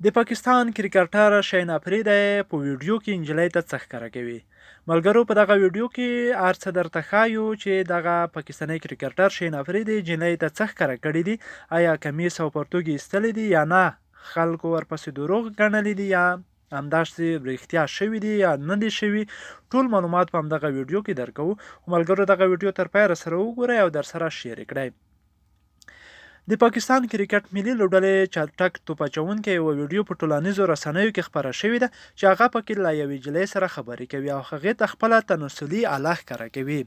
د پاکستان کریکټر شاهین اپریدي په ویډیو کې نجلۍ ته څه ښکاره کوي. ملګرو په دغه ویډیو کې هر څه درته ښایو چې دغه پاکستاني کریکټر شاهین اپریدي نجلۍ ته څه ښکاره کړي دي. آیا کمیس او پرتوګ یې ایستلی دي یا نه، خلکو ورپسې دروغ ګڼلی دي یا همداسې رښتیا شوي دي یا نه دي شوي. ټول معلومات په همدغه ویډیو کې درکوو. ملګرو دغه ویډیو تر پایه سره وګورئ او درسره شیر کړئ. د پاکستان کرکټ ملي لوبډلې چټک توپ اچوونکې یوه ویډیو په ټولنیزو رسنیو کې خپره شوې ده چې هغه پکې له یوې نجلۍ سره خبرې کوي او هغې ته خپله تناسلي آله ښکاره کوي.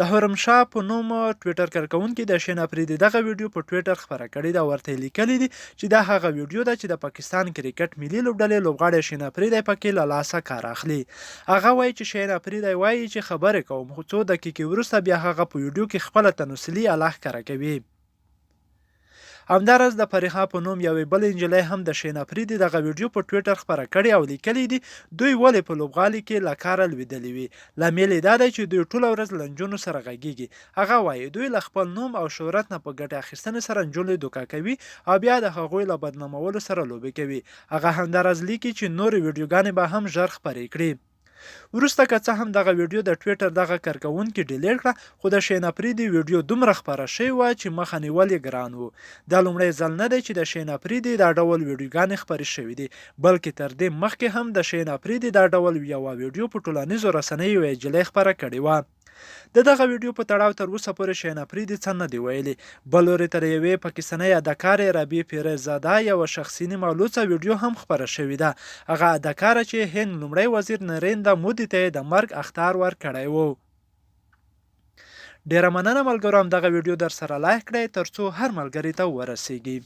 د حرمشاه په نوم ټویټر کارکوونکي د شاهین اپریدي دغه ویډیو په ټویټر خپره کړې ده او ورته لیکلي دي چې دا هغه ویډیو ده چې د پاکستان کرکټ ملي لوبډلې لوبغاړی شاهین اپریدي پکې له لاسه کار اخلي. هغه وایي چې شاهین اپریدي وایي چې خبرې کوم، خو څو دقیقې وروسته بیا هغه په ویډیو کې خپله تناسلي آله ښکاره کوي. همداراز د فریحه په نوم یوې بلې نجلۍ هم د شاهین اپریدي دغه ویډیو په ټویټر خپره کړې او لیکلي دي دوی ولې په لوبغالي کې له کاره لوېدلي وي. لامل یې دا دی چې دوی ټوله ورځ له نجونو سره غږیږي. هغه وایي دوی له خپل نوم او شهرت نه په ګټې اخیستنې سره نجونې دوکه کوي او بیا د هغوی له بدنامولو سره لوبې کوي. هغه همداراز لیکي چې نورې ویډیوګانې به هم ژر خپرې کړي. وروسته که څه هم دغه ویډیو د ټویټر دغه کارکوونکي ډیلیټ کړه، خو د شاهین اپریدي ویډیو دومره خپره شوې وه چې مخه نیول یې ګران و. دا لومړی ځل نه دی چې د شاهین اپریدي دا ډول ویډیوګانې خپرې شوې دي، بلکې تر دې مخکې هم د شاهین اپریدي دا ډول یوه ویډیو په ټولنیزو رسنیو یوې نجلۍ خپره کړې وه. د دغه ویډیو په تړاو تر اوسه پورې شاهین اپریدي څه نه دي ویلي. بل لوري ته د یوې پاکستانۍ اداکارې رابعې پیرزاده یوه شخصي نیمه لوڅه ویډیو هم خپره شوې ده. هغه اداکاره چې هند لومړی وزیر نریندرا مودي ته یې د مرګ اخطار ورکړی و. ډیره مننه ملګرو، همدغه ویډیو در سره لایک کړئ ترڅو هر ملګري ته ورسیږي.